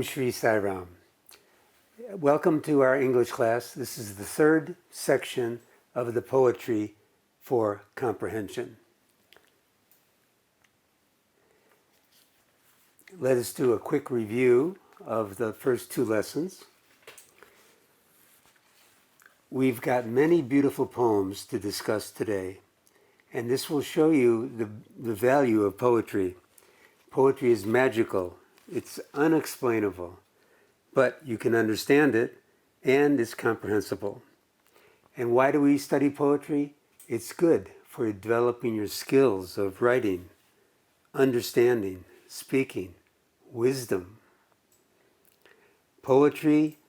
Shri Sai Ram. Welcome to our English class. This is the third section of the poetry for comprehension. Let us do a quick review of the first two lessons. We've got many beautiful poems to discuss today, and this will show you the value of poetry. Poetry is magical. It's unexplainable, but you can understand it, and it's comprehensible. And why do we study poetry? It's good for developing your skills of writing, understanding, speaking, wisdom. Poetry,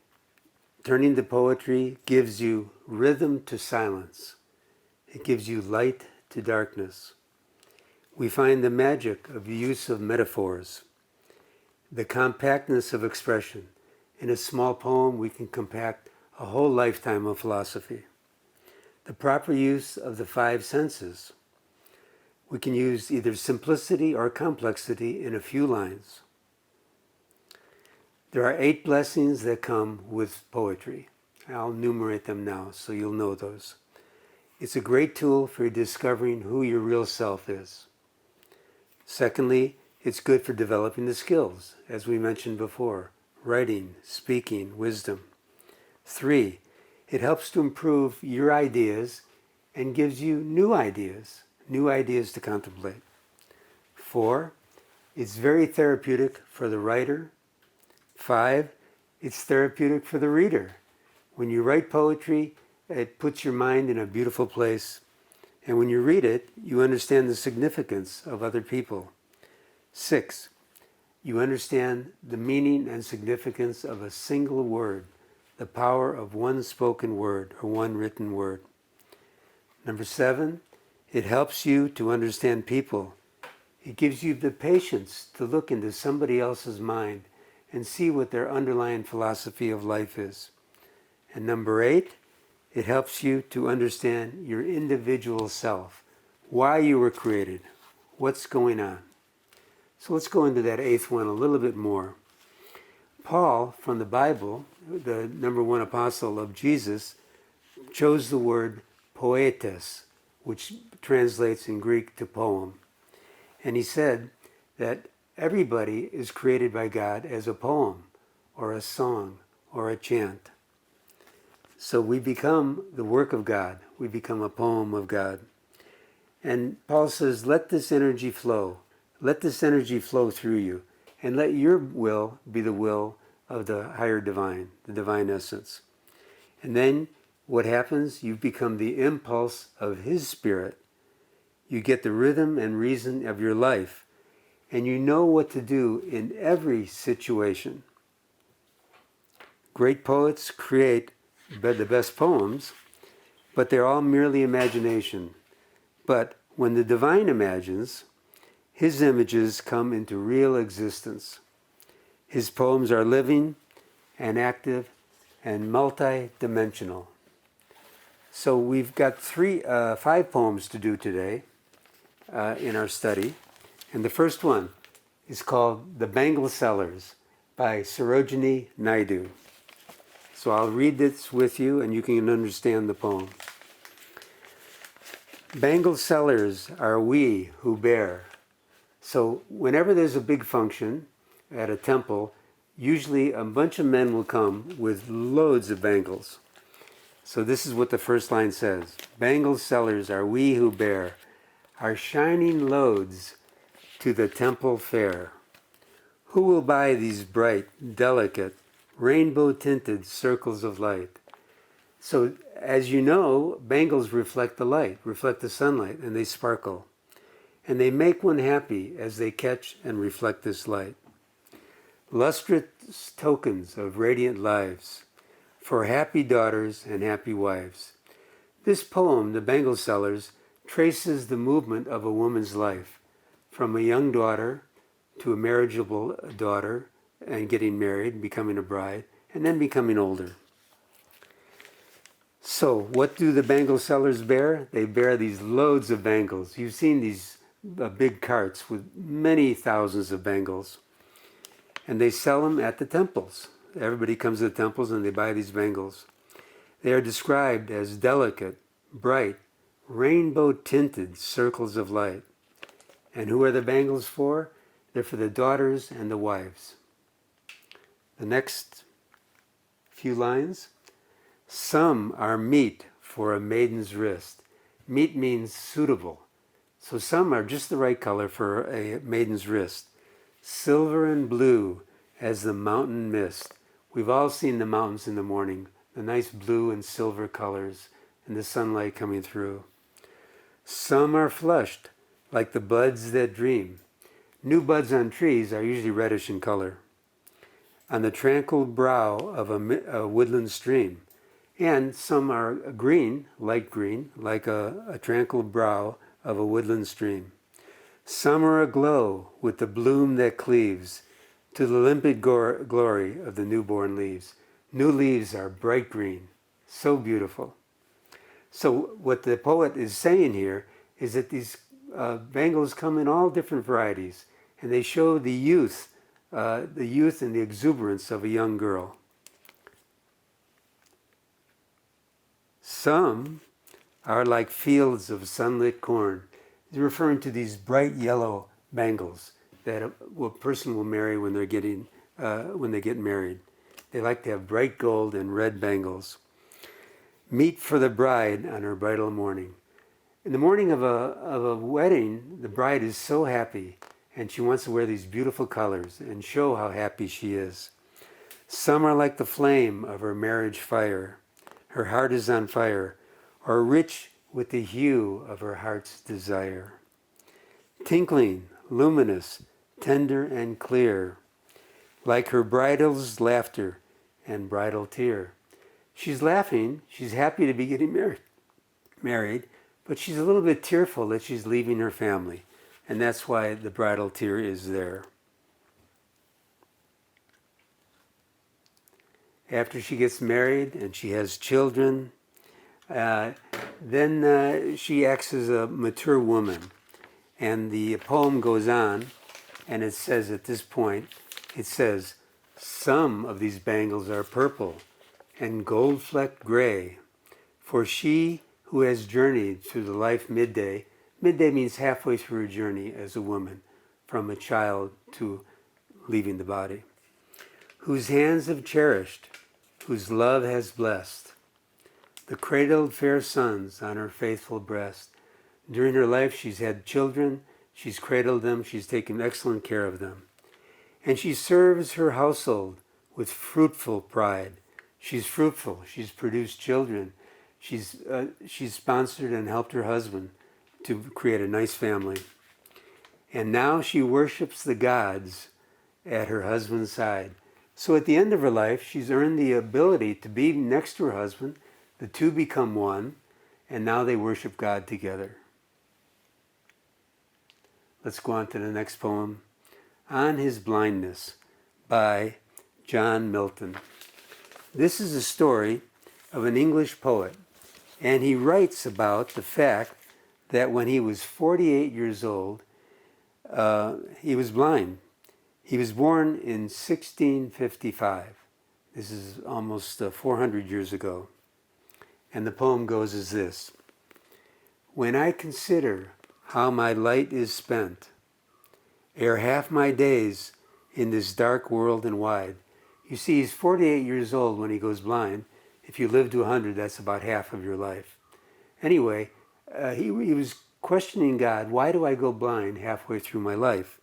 turning to poetry, gives you rhythm to silence. It gives you light to darkness. We find the magic of the use of metaphors, the compactness of expression. In a small poem, we can compact a whole lifetime of philosophy. The proper use of the five senses. We can use either simplicity or complexity in a few lines. There are 8 blessings that come with poetry. I'll enumerate them now so you'll know those. It's a great tool for discovering who your real self is. Secondly, it's good for developing the skills, as we mentioned before, writing, speaking, wisdom. 3, it helps to improve your ideas and gives you new ideas to contemplate. 4, it's very therapeutic for the writer. 5, it's therapeutic for the reader. When you write poetry, it puts your mind in a beautiful place. And when you read it, you understand the significance of other people. 6, you understand the meaning and significance of a single word, the power of one spoken word or one written word. Number 7, it helps you to understand people. It gives you the patience to look into somebody else's mind and see what their underlying philosophy of life is. And number 8, it helps you to understand your individual self, why you were created, what's going on. So let's go into that 8th one a little bit more. Paul, from the Bible, the number 1 apostle of Jesus, chose the word poetes, which translates in Greek to poem. And he said that everybody is created by God as a poem, or a song, or a chant. So we become the work of God. We become a poem of God. And Paul says, let this energy flow. Let this energy flow through you, and let your will be the will of the higher divine, the divine essence. And then what happens? You become the impulse of his spirit. You get the rhythm and reason of your life, and you know what to do in every situation. Great poets create the best poems, but they're all merely imagination. But when the divine imagines, his images come into real existence. His poems are living and active and multi-dimensional. So we've got 5 poems to do today in our study. And the first one is called The Bangle Sellers by Sarojini Naidu. So I'll read this with you and you can understand the poem. Bangle sellers are we who bear. So whenever there's a big function at a temple, usually a bunch of men will come with loads of bangles. So this is what the first line says. Bangle sellers are we who bear our shining loads to the temple fair. Who will buy these bright, delicate, rainbow-tinted circles of light? So as you know, bangles reflect the light, reflect the sunlight, and they sparkle. And they make one happy as they catch and reflect this light. Lustrous tokens of radiant lives for happy daughters and happy wives. This poem, The Bangle Sellers, traces the movement of a woman's life, from a young daughter to a marriageable daughter and getting married, becoming a bride, and then becoming older. So what do the bangle sellers bear? They bear these loads of bangles. You've seen these big carts with many thousands of bangles. And they sell them at the temples. Everybody comes to the temples and they buy these bangles. They are described as delicate, bright, rainbow-tinted circles of light. And who are the bangles for? They're for the daughters and the wives. The next few lines. Some are meet for a maiden's wrist. Meet means suitable. So some are just the right color for a maiden's wrist. Silver and blue as the mountain mist. We've all seen the mountains in the morning, the nice blue and silver colors and the sunlight coming through. Some are flushed, like the buds that dream. New buds on trees are usually reddish in color. On the tranquil brow of a woodland stream. And some are green, light green, like a tranquil brow of a woodland stream. Some are aglow with the bloom that cleaves to the limpid glory of the newborn leaves. New leaves are bright green, so beautiful. So what the poet is saying here is that these bangles come in all different varieties, and they show the youth and the exuberance of a young girl. Some are like fields of sunlit corn. He's referring to these bright yellow bangles that a person will marry when they get married. They like to have bright gold and red bangles. Meet for the bride on her bridal morning. In the morning of a wedding, the bride is so happy, and she wants to wear these beautiful colors and show how happy she is. Some are like the flame of her marriage fire. Her heart is on fire, or rich with the hue of her heart's desire. Tinkling, luminous, tender and clear, like her bridal's laughter and bridal tear. She's laughing, she's happy to be getting married, but she's a little bit tearful that she's leaving her family, and that's why the bridal tear is there. After she gets married and she has children, then she acts as a mature woman. And the poem goes on, and it says at this point, it says, some of these bangles are purple and gold-flecked gray, for she who has journeyed through the life midday means halfway through her journey as a woman, from a child to leaving the body, whose hands have cherished, whose love has blessed, the cradled fair sons on her faithful breast. During her life she's had children, she's cradled them, she's taken excellent care of them. And she serves her household with fruitful pride. She's fruitful, she's produced children, she's sponsored and helped her husband to create a nice family. And now she worships the gods at her husband's side. So at the end of her life, she's earned the ability to be next to her husband. The two become one, and now they worship God together. Let's go on to the next poem, On His Blindness, by John Milton. This is a story of an English poet, and he writes about the fact that when he was 48 years old, he was blind. He was born in 1655. This is almost 400 years ago. And the poem goes as this. When I consider how my light is spent, ere half my days in this dark world and wide. You see, he's 48 years old when he goes blind. If you live to 100, that's about half of your life. Anyway, he was questioning God, why do I go blind halfway through my life?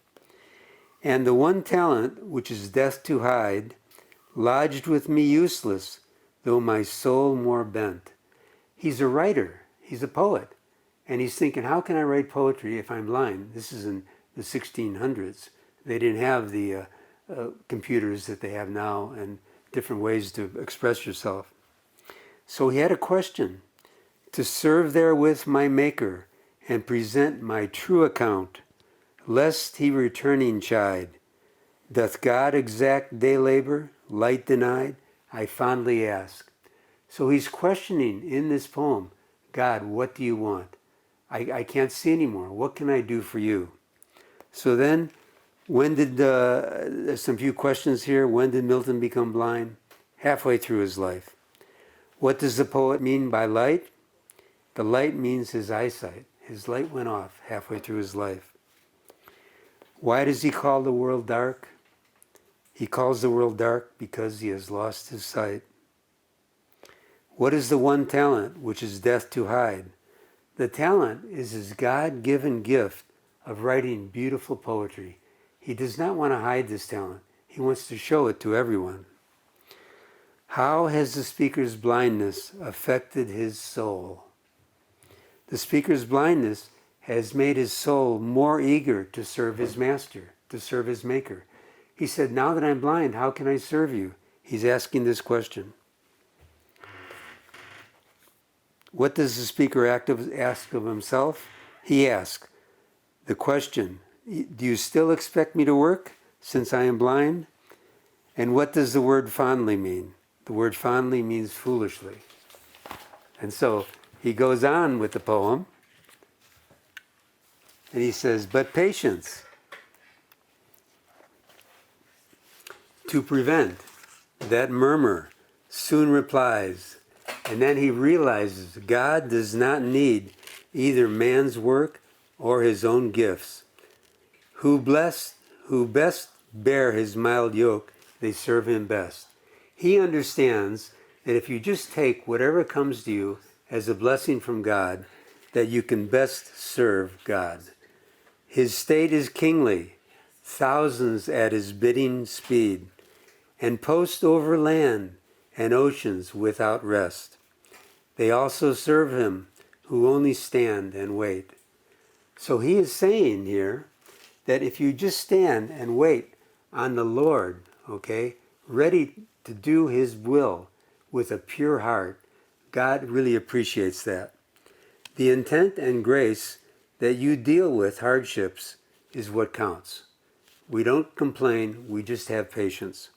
And the one talent, which is death to hide, lodged with me useless, though my soul more bent. He's a writer, he's a poet, and he's thinking, how can I write poetry if I'm blind? This is in the 1600s. They didn't have the computers that they have now and different ways to express yourself. So he had a question, to serve therewith my Maker and present my true account, lest he returning chide. Doth God exact day labor, light denied? I fondly ask. So he's questioning in this poem, God, what do you want? I can't see anymore. What can I do for you? So then When did, there's some few questions here. When did Milton become blind? Halfway through his life. What does the poet mean by light? The light means his eyesight. His light went off halfway through his life. Why does he call the world dark? He calls the world dark because he has lost his sight. What is the one talent which is death to hide? The talent is his God-given gift of writing beautiful poetry. He does not want to hide this talent. He wants to show it to everyone. How has the speaker's blindness affected his soul? The speaker's blindness has made his soul more eager to serve his master, to serve his maker. He said, now that I'm blind, how can I serve you? He's asking this question. What does the speaker ask of himself? He asks the question, do you still expect me to work since I am blind? And what does the word fondly mean? The word fondly means foolishly. And so he goes on with the poem, and he says, but patience, to prevent that murmur, soon replies. And then he realizes God does not need either man's work or his own gifts. Who best bear his mild yoke, they serve him best. He understands that if you just take whatever comes to you as a blessing from God, that you can best serve God. His state is kingly, thousands at his bidding speed, and post over land and oceans without rest. They also serve him who only stand and wait. So he is saying here that if you just stand and wait on the Lord, okay, ready to do his will with a pure heart, God really appreciates that. The intent and grace that you deal with hardships is what counts. We don't complain, we just have patience.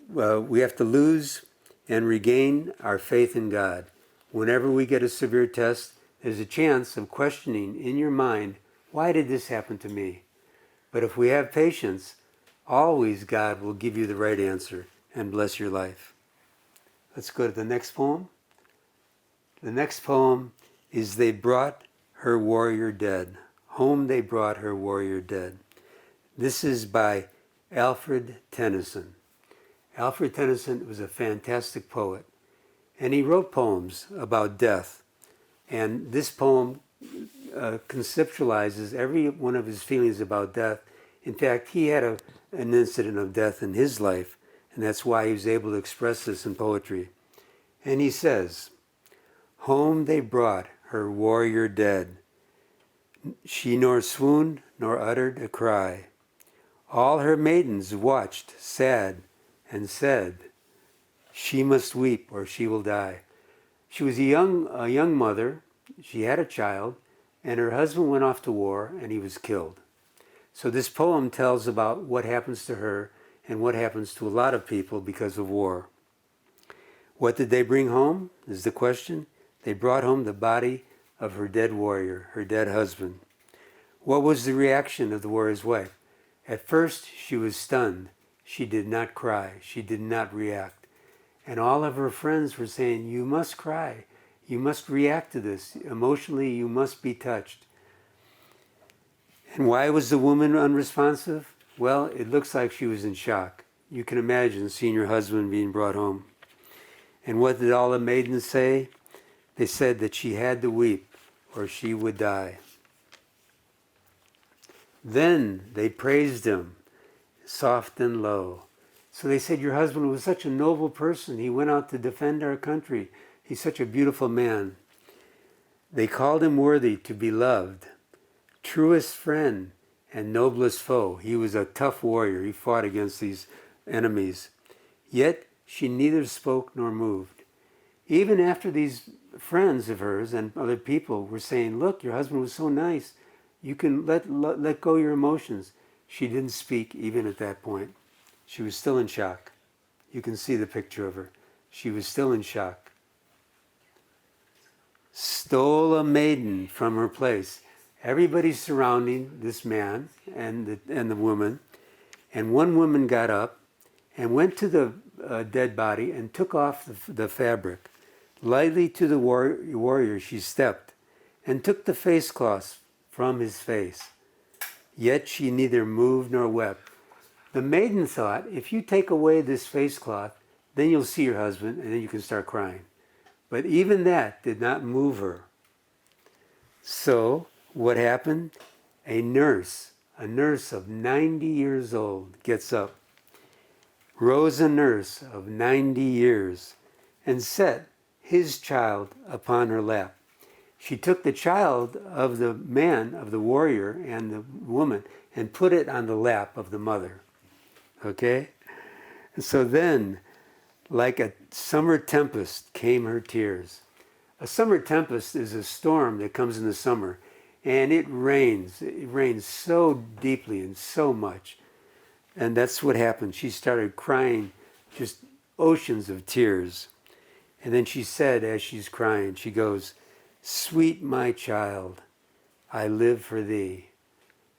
We have to lose and regain our faith in God. Whenever we get a severe test, there's a chance of questioning in your mind, why did this happen to me? But if we have patience, always God will give you the right answer and bless your life. Let's go to the next poem. The next poem is They Brought Her Warrior Dead. Home They Brought Her Warrior Dead. This is by Alfred Tennyson. Alfred Tennyson was a fantastic poet, and he wrote poems about death. And this poem conceptualizes every one of his feelings about death. In fact, he had an incident of death in his life, and that's why he was able to express this in poetry. And he says, home they brought her warrior dead. She nor swooned nor uttered a cry. All her maidens watched sad and said, she must weep or she will die. She was a young mother, she had a child, and her husband went off to war and he was killed. So this poem tells about what happens to her and what happens to a lot of people because of war. What did they bring home is the question. They brought home the body of her dead warrior, her dead husband. What was the reaction of the warrior's wife? At first she was stunned. She did not cry. She did not react. And all of her friends were saying, you must cry. You must react to this. Emotionally, you must be touched. And why was the woman unresponsive? Well, it looks like she was in shock. You can imagine seeing your husband being brought home. And what did all the maidens say? They said that she had to weep or she would die. Then they praised him, soft and low. So they said, your husband was such a noble person. He went out to defend our country. He's such a beautiful man. They called him worthy to be loved, truest friend and noblest foe. He was a tough warrior. He fought against these enemies. Yet she neither spoke nor moved. Even after these friends of hers and other people were saying, look, your husband was so nice. You can let go your emotions. She didn't speak even at that point. She was still in shock. You can see the picture of her. She was still in shock. Stole a maiden from her place Everybody's surrounding this man and the woman. And one woman got up and went to the dead body and took off the fabric. Lightly to the warrior she stepped and took the face cloth from his face. Yet she neither moved nor wept. The maiden thought, if you take away this face cloth, then you'll see your husband and then you can start crying. But even that did not move her. So what happened? A nurse of 90 years old gets up, rose a nurse of 90 years, and set his child upon her lap. She took the child of the man, of the warrior and the woman, and put it on the lap of the mother. Okay? And so then, like a summer tempest, came her tears. A summer tempest is a storm that comes in the summer, and it rains. It rains so deeply and so much. And that's what happened. She started crying, just oceans of tears. And then she said, as she's crying, she goes, "Sweet my child, I live for thee."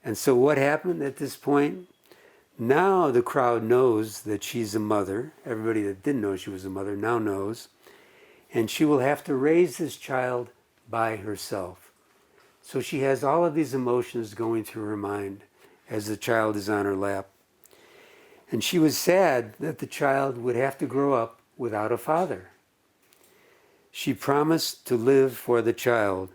And so what happened at this point? Now the crowd knows that she's a mother. Everybody that didn't know she was a mother now knows. And she will have to raise this child by herself. So she has all of these emotions going through her mind as the child is on her lap. And she was sad that the child would have to grow up without a father. She promised to live for the child,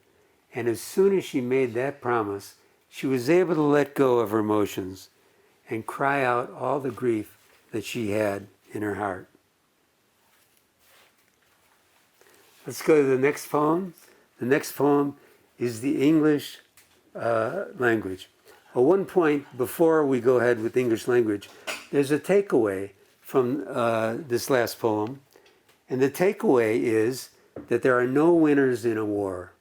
and as soon as she made that promise, she was able to let go of her emotions and cry out all the grief that she had in her heart. Let's go to the next poem. The next poem is the English language. At one point, before we go ahead with English language, there's a takeaway from this last poem, and the takeaway is that there are no winners in a war.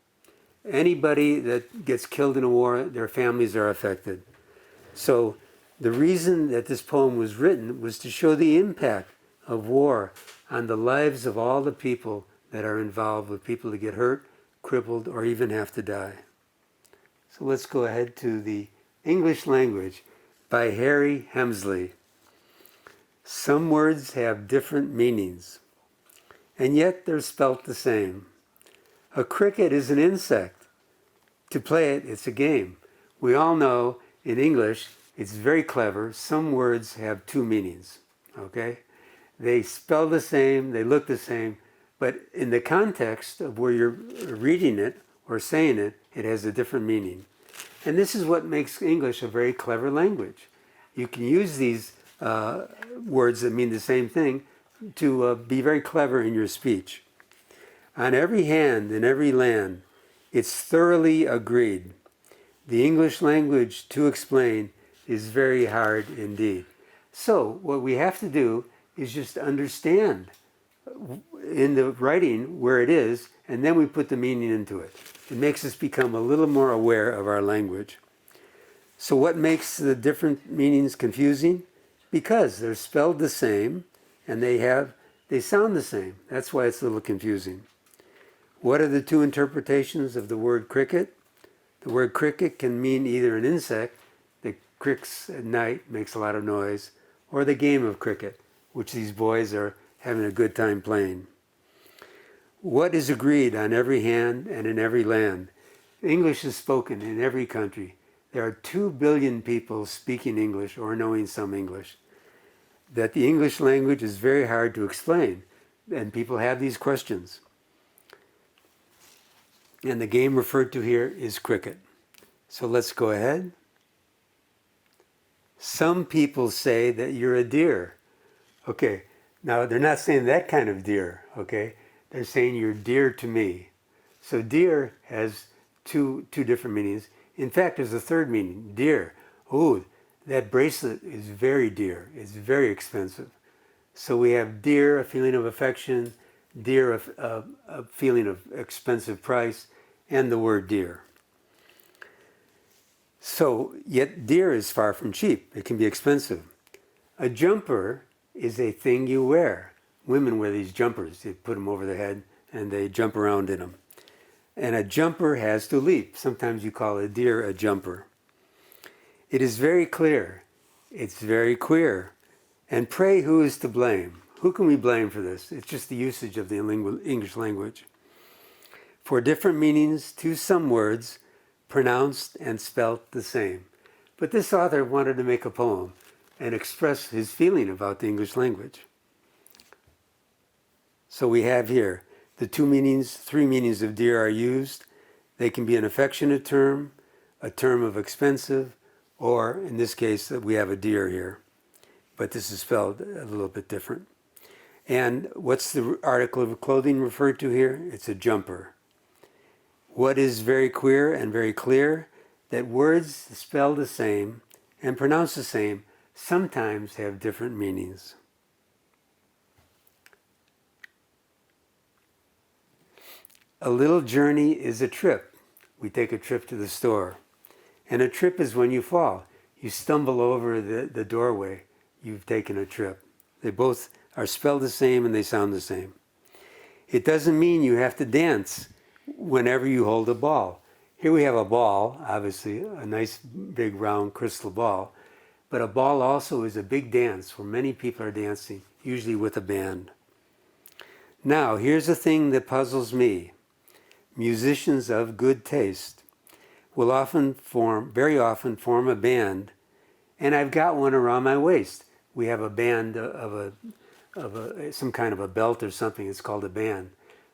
Anybody that gets killed in a war, their families are affected. So the reason that this poem was written was to show the impact of war on the lives of all the people that are involved, with people that get hurt, crippled, or even have to die. So let's go ahead to the English language by Harry Hemsley. Some words have different meanings, and yet they're spelt the same. A cricket is an insect. To play it, it's a game. We all know in English, it's very clever. Some words have two meanings, okay? They spell the same, they look the same, but in the context of where you're reading it or saying it, it has a different meaning. And this is what makes English a very clever language. You can use these words that mean the same thing to be very clever in your speech. On every hand, in every land, it's thoroughly agreed. The English language to explain is very hard indeed. So what we have to do is just understand in the writing where it is, and then we put the meaning into it. It makes us become a little more aware of our language. So what makes the different meanings confusing? Because they're spelled the same, and they sound the same. That's why it's a little confusing. What are the two interpretations of the word cricket? The word cricket can mean either an insect that cricks at night, makes a lot of noise, or the game of cricket, which these boys are having a good time playing. What is agreed on every hand and in every land? English is spoken in every country. There are 2 billion people speaking English or knowing some English. That the English language is very hard to explain, and people have these questions. And the game referred to here is cricket. So let's go ahead. Some people say that you're a deer. Okay, now they're not saying that kind of deer, okay? They're saying you're dear to me. So dear has two different meanings. In fact, there's a third meaning, dear. Oh, that bracelet is very dear. It's very expensive. So we have dear, a feeling of affection, dear, a feeling of expensive price, and the word dear. So, yet dear is far from cheap. It can be expensive. A jumper is a thing you wear. Women wear these jumpers. They put them over their head and they jump around in them. And a jumper has to leap. Sometimes you call a deer a jumper. It is very clear. It's very queer. And pray, who is to blame? Who can we blame for this? It's just the usage of the English language. For different meanings to some words, pronounced and spelt the same. But this author wanted to make a poem and express his feeling about the English language. So we have here the three meanings of dear are used. They can be an affectionate term, a term of expensive, or in this case, we have a deer here. But this is spelled a little bit different. And what's the article of clothing referred to here? It's a jumper. What is very queer and very clear? That words spelled the same and pronounced the same sometimes have different meanings. A little journey is a trip. We take a trip to the store. And a trip is when you fall. You stumble over the doorway. You've taken a trip. They both are spelled the same and they sound the same. It doesn't mean you have to dance whenever you hold a ball. Here we have a ball, obviously, a nice big round crystal ball. But a ball also is a big dance where many people are dancing, usually with a band. Now, here's the thing that puzzles me. Musicians of good taste will very often form a band, and I've got one around my waist. We have a band of some kind of a belt or something. It's called a band.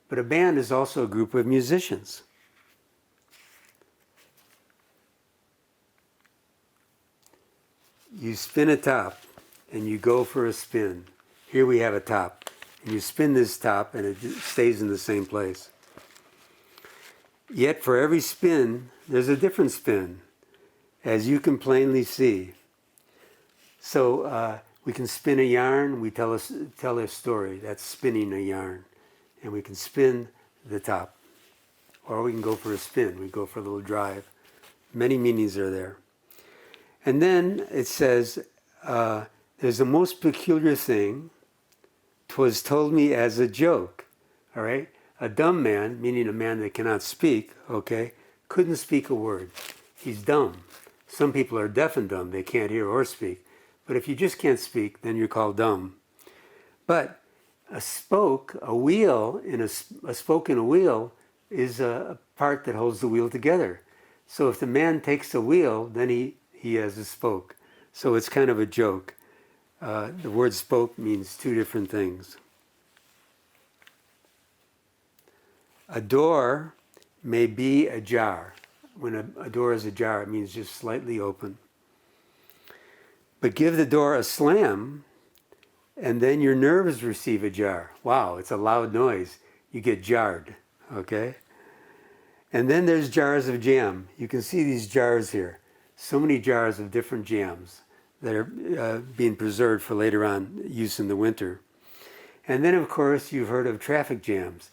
But a band is also a group of musicians. You spin a top and you go for a spin. Here we have a top. And you spin this top and it stays in the same place. Yet for every spin, there's a different spin, as you can plainly see. So we can spin a yarn, we tell a story. That's spinning a yarn. And we can spin the top. Or we can go for a spin. We go for a little drive. Many meanings are there. And then it says, there's a most peculiar thing. 'Twas told me as a joke. All right? A dumb man, meaning a man that cannot speak, okay, couldn't speak a word. He's dumb. Some people are deaf and dumb. They can't hear or speak. But if you just can't speak, then you're called dumb. But a spoke in a wheel is a part that holds the wheel together. So if the man takes the wheel, then he has a spoke. So it's kind of a joke. The word spoke means two different things. A door may be ajar. When a door is ajar, it means just slightly open. But give the door a slam, and then your nerves receive a jar. Wow, it's a loud noise. You get jarred, okay? And then there's jars of jam. You can see these jars here. So many jars of different jams that are being preserved for later on use in the winter. And then, of course, you've heard of traffic jams.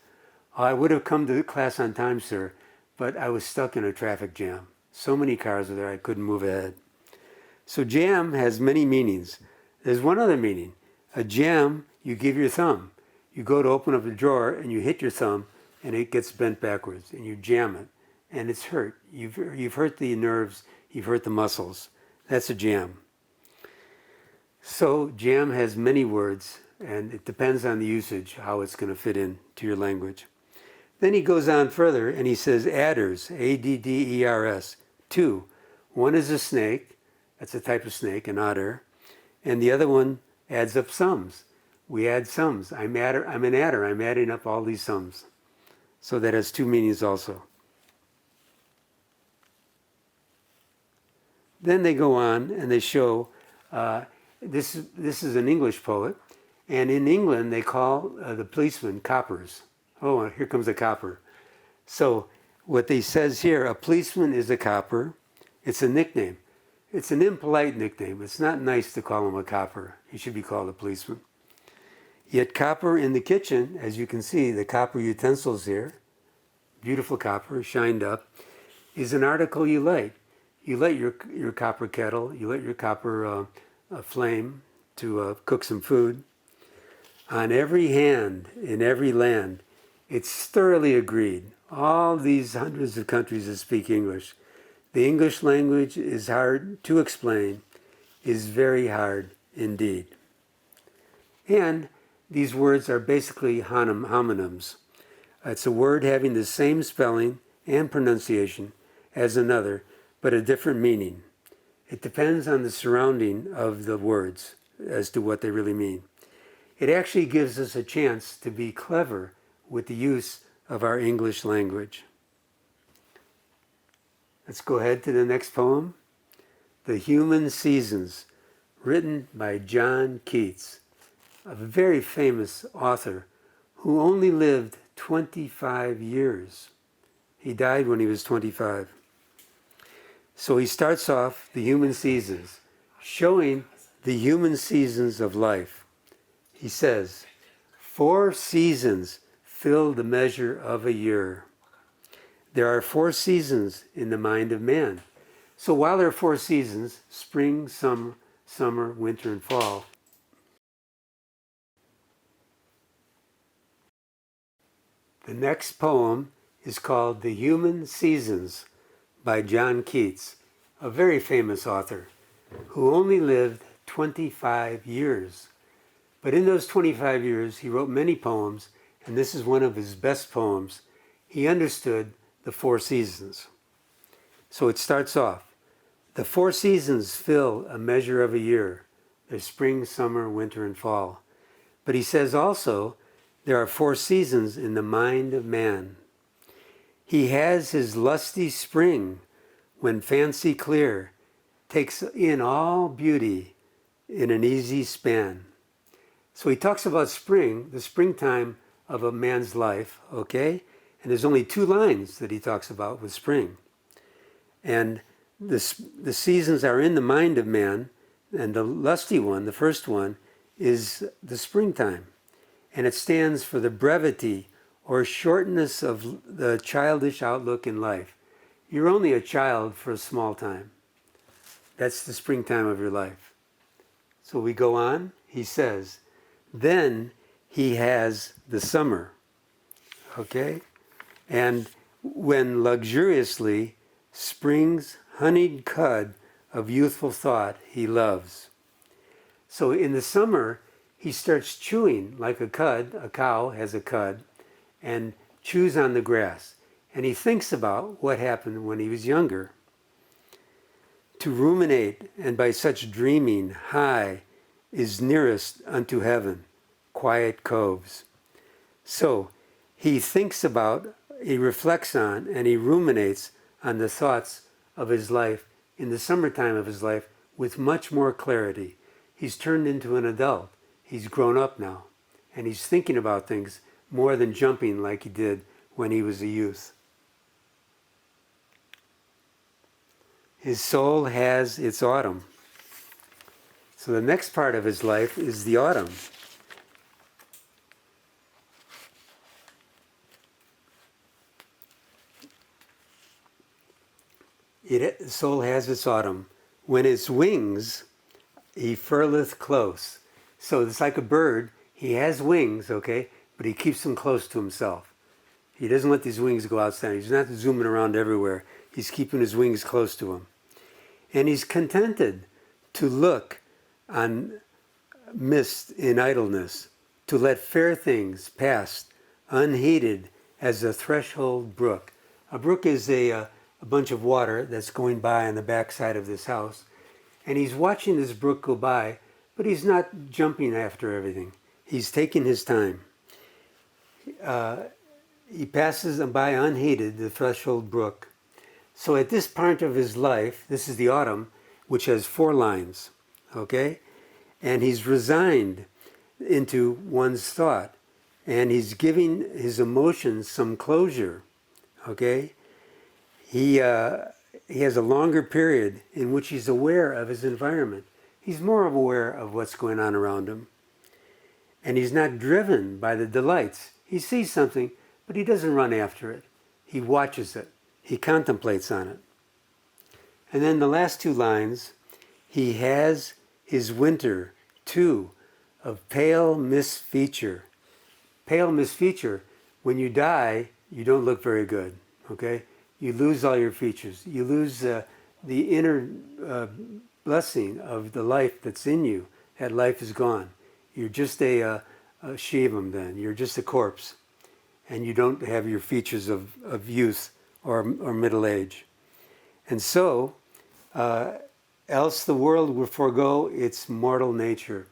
I would have come to the class on time, sir, but I was stuck in a traffic jam. So many cars were there, I couldn't move ahead. So jam has many meanings. There's one other meaning. A jam, you give your thumb. You go to open up a drawer and you hit your thumb and it gets bent backwards and you jam it and it's hurt. You've hurt the nerves, you've hurt the muscles. That's a jam. So jam has many words and it depends on the usage, how it's going to fit into your language. Then he goes on further and he says adders, A-D-D-E-R-S, two. One is a snake, that's a type of snake, an adder, and the other one adds up sums. We add sums. I'm an adder, I'm adding up all these sums. So that has two meanings also. Then they go on and they show, this is an English poet, and in England they call the policemen coppers. Oh, here comes a copper. So what he says here, a policeman is a copper. It's a nickname. It's an impolite nickname. It's not nice to call him a copper. He should be called a policeman. Yet copper in the kitchen, as you can see, the copper utensils here, beautiful copper, shined up, is an article you light. You light your copper kettle, you light your copper flame to cook some food. On every hand, in every land, it's thoroughly agreed. all these hundreds of countries that speak English. The English language is hard to explain, is very hard indeed. And these words are basically homonyms. It's a word having the same spelling and pronunciation as another, but a different meaning. It depends on the surrounding of the words as to what they really mean. It actually gives us a chance to be clever with the use of our English language. Let's go ahead to the next poem. The Human Seasons, written by John Keats, a very famous author who only lived 25 years. He died when he was 25. So he starts off the human seasons, showing the human seasons of life. He says, 4 seasons fill the measure of a year. There are 4 seasons in the mind of man. So while there are 4 seasons, spring, summer, winter, and fall, the next poem is called The Human Seasons by John Keats, a very famous author who only lived 25 years. But in those 25 years, he wrote many poems, and this is one of his best poems. He understood the 4 seasons. So it starts off, the 4 seasons fill a measure of a year. There's spring, summer, winter, and fall. But he says also, there are 4 seasons in the mind of man. He has his lusty spring, when fancy clear takes in all beauty in an easy span. So he talks about spring, the springtime of a man's life, okay? And there's only 2 lines that he talks about with spring. And the seasons are in the mind of man, and the lusty one, the first one, is the springtime. And it stands for the brevity or shortness of the childish outlook in life. You're only a child for a small time. That's the springtime of your life. So we go on, he says, then he has the summer, okay? And when luxuriously spring's honeyed cud of youthful thought he loves. So in the summer, he starts chewing like a cud, a cow has a cud, and chews on the grass. And he thinks about what happened when he was younger. To ruminate, and by such dreaming high, is nearest unto heaven, quiet coves. So he thinks about, he reflects on, and he ruminates on the thoughts of his life in the summertime of his life with much more clarity. He's turned into an adult. He's grown up now, and he's thinking about things more than jumping like he did when he was a youth. His soul has its autumn. So the next part of his life is the autumn. The soul has its autumn. When its wings he furleth close. So it's like a bird. He has wings, okay, but he keeps them close to himself. He doesn't let these wings go outside. He's not zooming around everywhere. He's keeping his wings close to him. And he's contented to look on mist in idleness, to let fair things pass unheeded as a threshold brook. A brook is a bunch of water that's going by on the backside of this house. And he's watching this brook go by, but he's not jumping after everything. He's taking his time. He passes by unheeded the threshold brook. So at this part of his life, this is the autumn, which has 4 lines, okay? And he's resigned into one's thought, and he's giving his emotions some closure, okay? He has a longer period in which he's aware of his environment. He's more aware of what's going on around him. And he's not driven by the delights. He sees something, but he doesn't run after it. He watches it. He contemplates on it. And then the last 2 lines, he has his winter, too, of pale misfeature. Pale misfeature, when you die, you don't look very good, okay? You lose all your features. You lose the inner blessing of the life that's in you. That life is gone. You're just a shivam then. You're just a corpse. And you don't have your features of youth or middle age. And so, else the world will forego its mortal nature.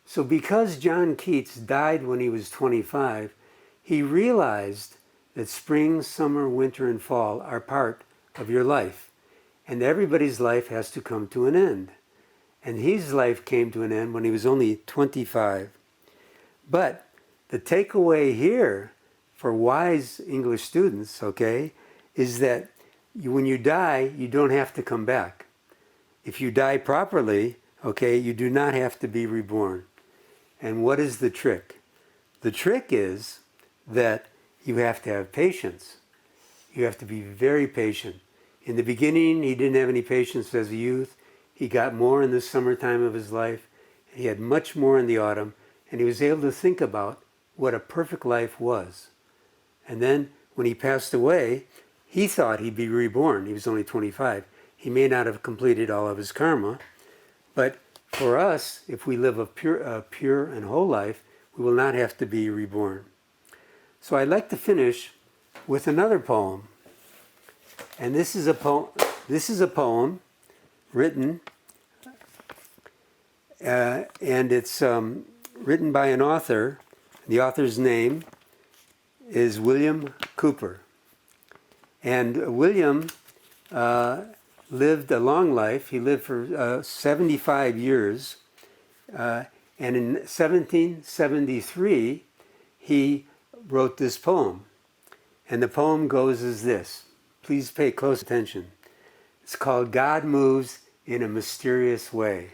So because John Keats died when he was 25, he realized that spring, summer, winter, and fall are part of your life. And everybody's life has to come to an end. And his life came to an end when he was only 25. But the takeaway here for wise English students, okay, is that when you die, you don't have to come back. If you die properly, okay, you do not have to be reborn. And what is the trick? The trick is that you have to have patience. You have to be very patient. In the beginning, he didn't have any patience as a youth. He got more in the summertime of his life. He had much more in the autumn. And he was able to think about what a perfect life was. And then when he passed away, he thought he'd be reborn. He was only 25. He may not have completed all of his karma. But for us, if we live a pure and whole life, we will not have to be reborn. So I'd like to finish with another poem. And this is a poem written, and it's written by an author. The author's name is William Cooper. And William lived a long life. He lived for 75 years. And in 1773, he wrote this poem. And the poem goes as this. Please pay close attention. It's called God Moves in a Mysterious Way.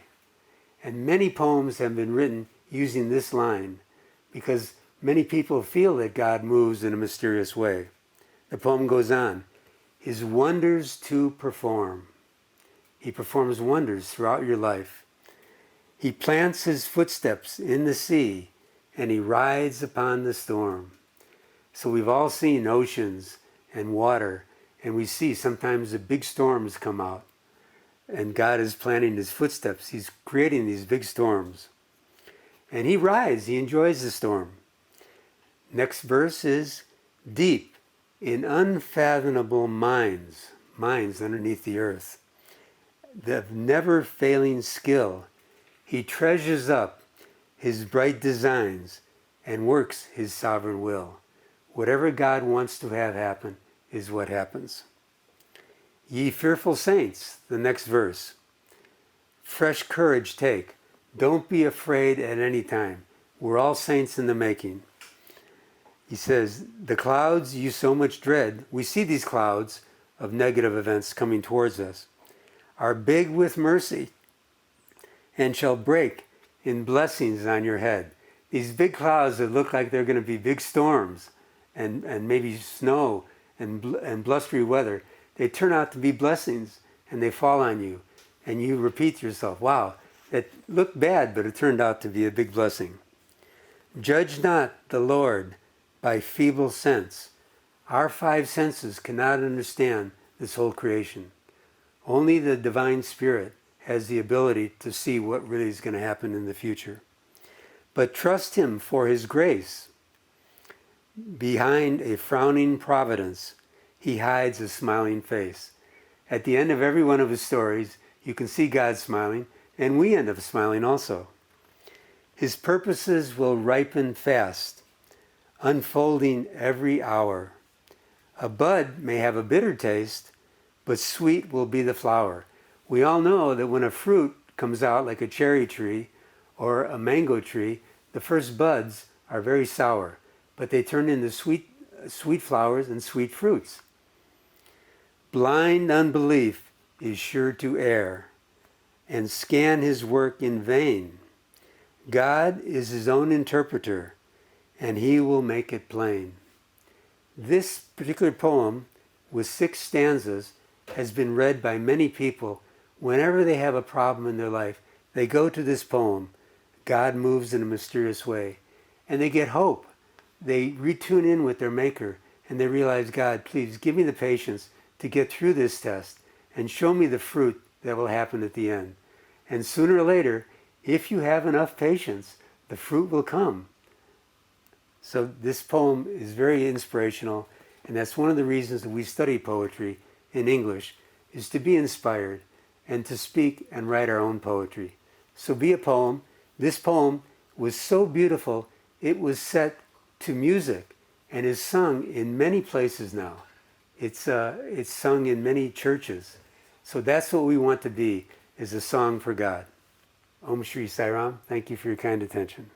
And many poems have been written using this line because many people feel that God moves in a mysterious way. The poem goes on. His wonders to perform. He performs wonders throughout your life. He plants his footsteps in the sea and he rides upon the storm. So we've all seen oceans and water, and we see sometimes the big storms come out. And God is planting his footsteps. He's creating these big storms. And he rides, he enjoys the storm. Next verse is deep in unfathomable mines underneath the earth. The never failing skill. He treasures up his bright designs and works his sovereign will. Whatever God wants to have happen is what happens. Ye fearful saints, the next verse. Fresh courage take. Don't be afraid at any time. We're all saints in the making. He says, the clouds you so much dread, we see these clouds of negative events coming towards us, are big with mercy and shall break in blessings on your head. These big clouds that look like they're going to be big storms and maybe snow and blustery weather, they turn out to be blessings and they fall on you. And you repeat to yourself, wow, it looked bad, but it turned out to be a big blessing. Judge not the Lord by feeble sense. Our five senses cannot understand this whole creation. Only the Divine Spirit has the ability to see what really is going to happen in the future. But trust him for his grace. Behind a frowning providence, he hides a smiling face. At the end of every one of his stories, you can see God smiling, and we end up smiling also. His purposes will ripen fast, unfolding every hour. A bud may have a bitter taste, but sweet will be the flower. We all know that when a fruit comes out like a cherry tree or a mango tree, the first buds are very sour, but they turn into sweet flowers and sweet fruits. Blind unbelief is sure to err and scan his work in vain. God is his own interpreter, and he will make it plain. This particular poem, with 6 stanzas, has been read by many people. Whenever they have a problem in their life, they go to this poem, God Moves in a Mysterious Way, and they get hope. They retune in with their Maker, and they realize, God, please give me the patience to get through this test and show me the fruit that will happen at the end. And sooner or later, if you have enough patience, the fruit will come. So this poem is very inspirational, and that's one of the reasons that we study poetry in English, is to be inspired and to speak and write our own poetry. So be a poem. This poem was so beautiful, it was set to music and is sung in many places now. It's sung in many churches. So that's what we want to be, is a song for God. Om Shri Sai Ram. Thank you for your kind attention.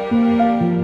Thank you.